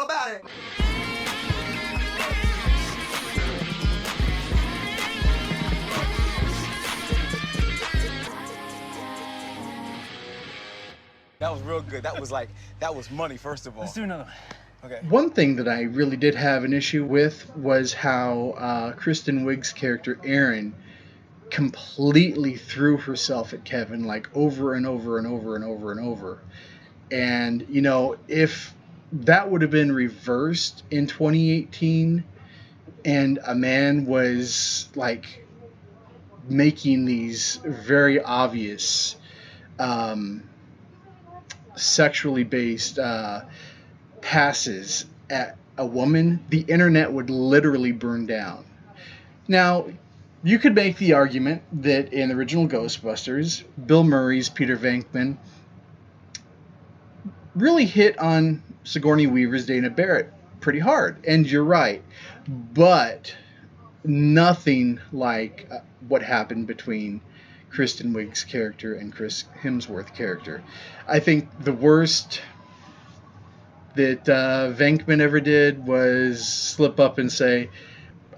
all about it. That was real good. That was money, first of all. Let's do another one. Okay. One thing that I really did have an issue with was how Kristen Wiig's character Erin completely threw herself at Kevin, like over and over and over and over and over. And, you know, if that would have been reversed in 2018 and a man was like making these very obvious sexually based passes at a woman, the internet would literally burn down. Now, you could make the argument that in the original Ghostbusters, Bill Murray's Peter Venkman really hit on Sigourney Weaver's Dana Barrett pretty hard, and you're right, but nothing like what happened between Kristen Wiig's character and Chris Hemsworth's character. I think the worst that Venkman ever did was slip up and say,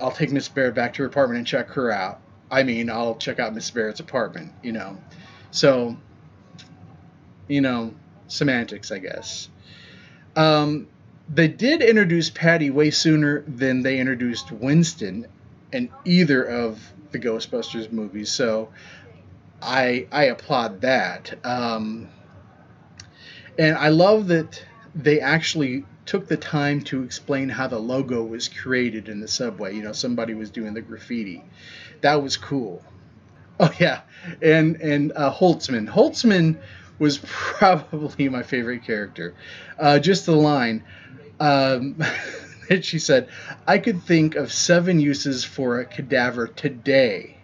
I'll take Miss Barrett back to her apartment and check her out. I mean, I'll check out Miss Barrett's apartment, you know. So, you know, semantics, I guess. They did introduce Patty way sooner than they introduced Winston in either of the Ghostbusters movies, so I applaud that. And I love that they actually took the time to explain how the logo was created in the subway. You know, somebody was doing the graffiti. That was cool. Oh yeah, and Holtzman. Holtzman was probably my favorite character. Just the line that she said, "I could think of 7 uses for a cadaver today."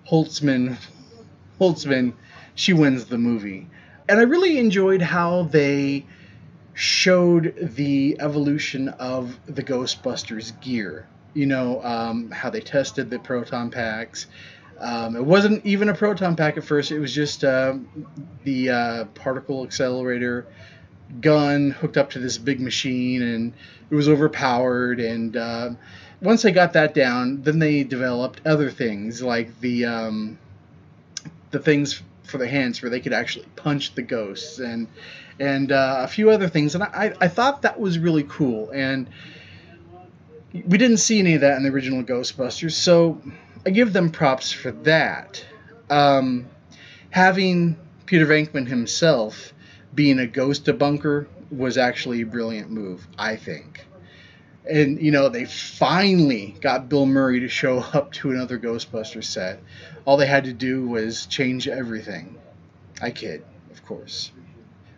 Holtzman, she wins the movie. And I really enjoyed how they showed the evolution of the Ghostbusters gear. You know, how they tested the proton packs. It wasn't even a proton pack at first. It was just the particle accelerator gun hooked up to this big machine, and it was overpowered. And once they got that down, then they developed other things like the things for the hands where they could actually punch the ghosts, and a few other things. And I thought that was really cool. And we didn't see any of that in the original Ghostbusters, so I give them props for that. Having Peter Venkman himself being a ghost debunker was actually a brilliant move, I think. And, you know, they finally got Bill Murray to show up to another Ghostbusters set. All they had to do was change everything. I kid, of course.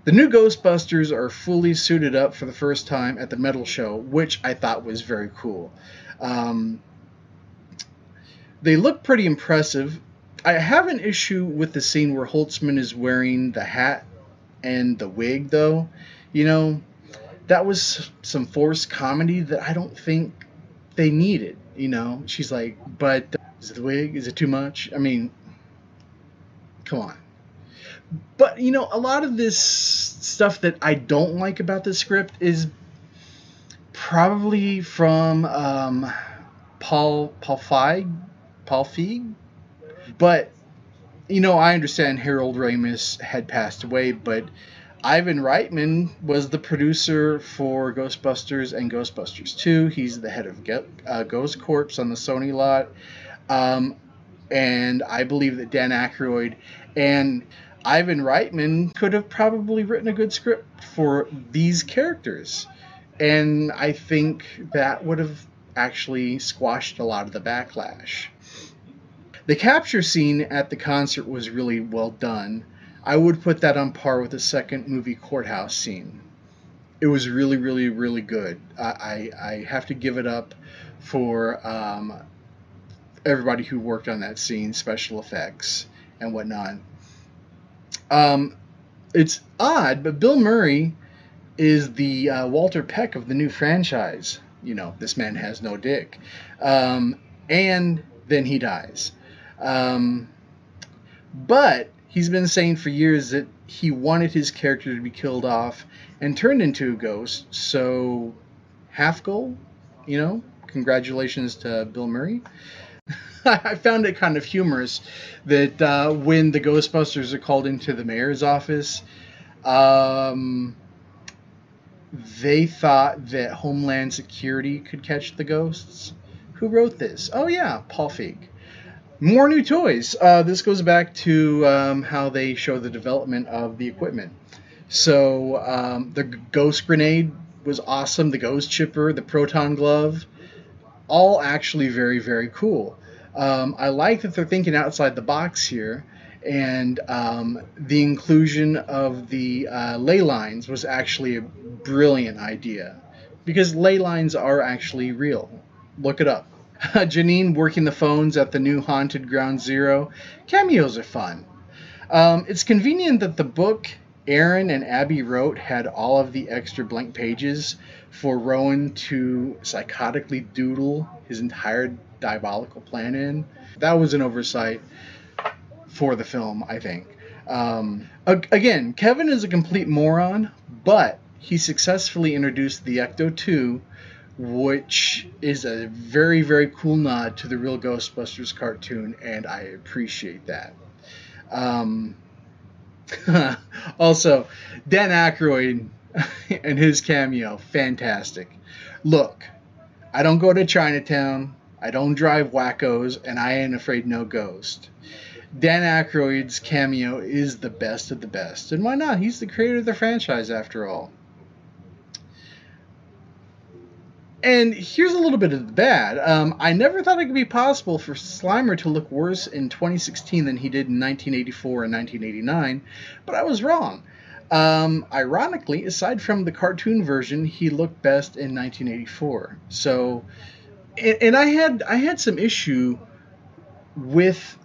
The new Ghostbusters are fully suited up for the first time at the metal show, which I thought was very cool. They look pretty impressive. I have an issue with the scene where Holtzman is wearing the hat and the wig, though. You know, that was some forced comedy that I don't think they needed. You know, she's like, but is it the wig? Is it too much? I mean, come on. But, you know, a lot of this stuff that I don't like about the script is probably from Paul Feig. But, you know, I understand Harold Ramis had passed away, but Ivan Reitman was the producer for Ghostbusters and Ghostbusters 2. He's the head of Ghost Corps on the Sony lot. And I believe that Dan Aykroyd and Ivan Reitman could have probably written a good script for these characters. And I think that would have actually squashed a lot of the backlash. The capture scene at the concert was really well done. I would put that on par with the second movie courthouse scene. It was really, really, really good. I have to give it up for everybody who worked on that scene, special effects and whatnot. It's odd, but Bill Murray is the Walter Peck of the new franchise. You know, this man has no dick. And then he dies. But he's been saying for years that he wanted his character to be killed off and turned into a ghost, so half goal. Congratulations to Bill Murray. I found it kind of humorous that when the Ghostbusters are called into the mayor's office, they thought that Homeland Security could catch the ghosts. Who wrote this? Oh yeah, Paul Feig. More new toys. This goes back to how they show the development of the equipment. So the ghost grenade was awesome. The ghost chipper, the proton glove, all actually very, very cool. I like that they're thinking outside the box here, and the inclusion of the ley lines was actually a brilliant idea, because ley lines are actually real. Look it up. Janine working the phones at the new haunted Ground Zero. Cameos are fun. It's convenient that the book Aaron and Abby wrote had all of the extra blank pages for Rowan to psychotically doodle his entire diabolical plan in. That was an oversight for the film, I think. Again, Kevin is a complete moron, but he successfully introduced the Ecto-2, which is a very, very cool nod to the real Ghostbusters cartoon, and I appreciate that. Also, Dan Aykroyd and his cameo, fantastic. Look, I don't go to Chinatown, I don't drive wackos, and I ain't afraid no ghost. Dan Aykroyd's cameo is the best of the best, and why not? He's the creator of the franchise, after all. And here's a little bit of the bad. I never thought it could be possible for Slimer to look worse in 2016 than he did in 1984 and 1989, but I was wrong. Ironically, aside from the cartoon version, he looked best in 1984. So, and I had some issue with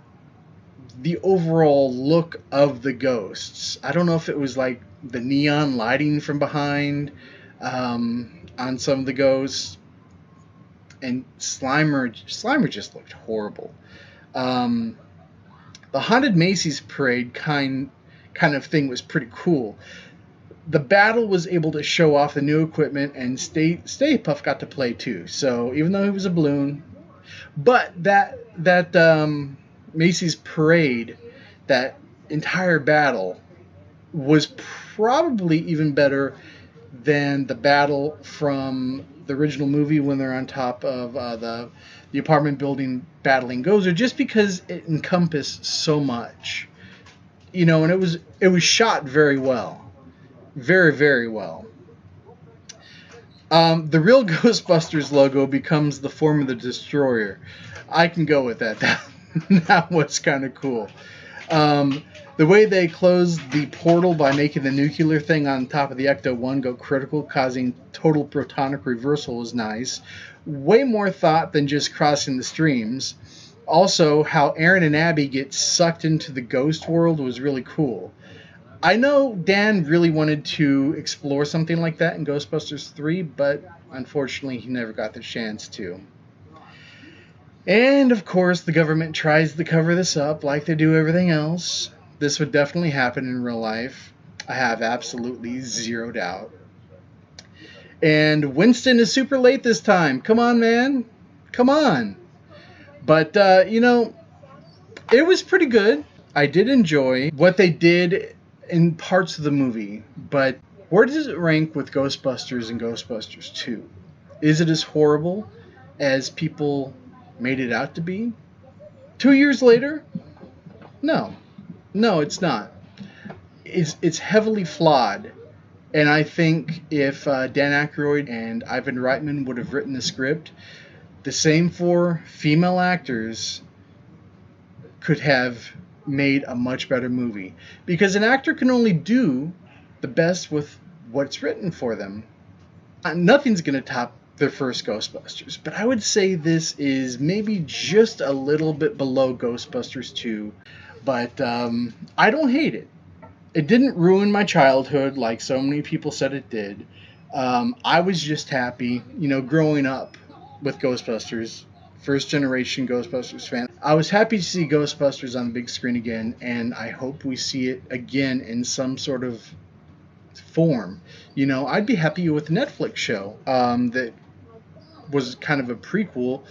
the overall look of the ghosts. I don't know if it was like the neon lighting from behind on some of the ghosts, and Slimer just looked horrible. The Haunted Macy's Parade kind of thing was pretty cool. The battle was able to show off the new equipment, and Stay Puft got to play too. So even though he was a balloon, but that Macy's Parade, that entire battle, was probably even better than the battle from the original movie when they're on top of the apartment building battling Gozer, just because it encompassed so much, and it was shot very well, very, very well. The real Ghostbusters logo becomes the form of the destroyer. I can go with that. That was kind of cool. The way they closed the portal by making the nuclear thing on top of the Ecto-1 go critical, causing total protonic reversal, was nice. Way more thought than just crossing the streams. Also, how Aaron and Abby get sucked into the ghost world was really cool. I know Dan really wanted to explore something like that in Ghostbusters 3, but unfortunately he never got the chance to. And, of course, the government tries to cover this up like they do everything else. This would definitely happen in real life. I have absolutely zero doubt. And Winston is super late this time. Come on, man. Come on. But, it was pretty good. I did enjoy what they did in parts of the movie. But where does it rank with Ghostbusters and Ghostbusters 2? Is it as horrible as people made it out to be? 2 years later? No, it's not. It's heavily flawed, and I think if Dan Aykroyd and Ivan Reitman would have written the script, the same four female actors could have made a much better movie, because an actor can only do the best with what's written for them. Nothing's going to top their first Ghostbusters, but I would say this is maybe just a little bit below Ghostbusters 2, but I don't hate it. It didn't ruin my childhood like so many people said it did. I was just happy, growing up with Ghostbusters, first generation Ghostbusters fan. I was happy to see Ghostbusters on the big screen again, and I hope we see it again in some sort of form. I'd be happy with a Netflix show that was kind of a prequel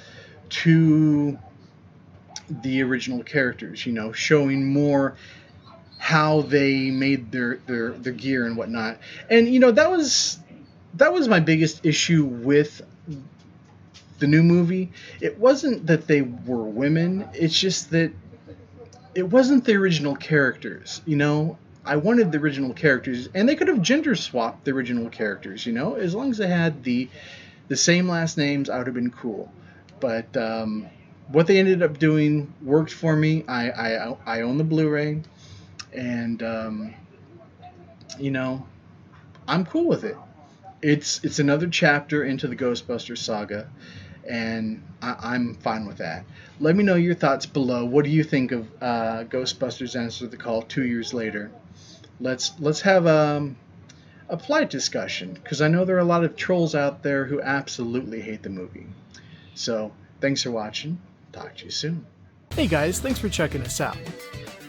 to the original characters, you know, showing more how they made their gear and whatnot. And you know, that was my biggest issue with the new movie. It wasn't that they were women, it's just that it wasn't the original characters, you know. I wanted the original characters, and they could have gender swapped the original characters, you know, as long as they had the same last names. I would have been cool. But what they ended up doing worked for me. I own the Blu-ray, and you know, I'm cool with it. It's another chapter into the Ghostbusters saga, and I'm fine with that. Let me know your thoughts below. What do you think of Ghostbusters Answer the Call 2 years later? Let's have a polite discussion, because I know there are a lot of trolls out there who absolutely hate the movie. So thanks for watching. Talk to you soon. Hey guys, thanks for checking us out.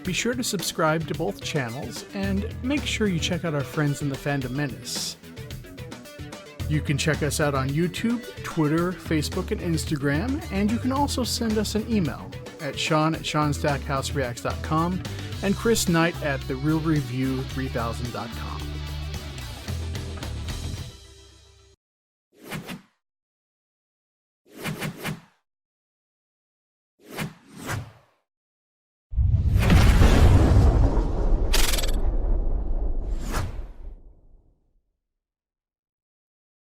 Be sure to subscribe to both channels, and make sure you check out our friends in the Fandom Menace. You can check us out on YouTube, Twitter, Facebook, and Instagram, and you can also send us an email at Sean@SeanStackHouseReacts.com and Chris Knight at TheRealReview3000.com.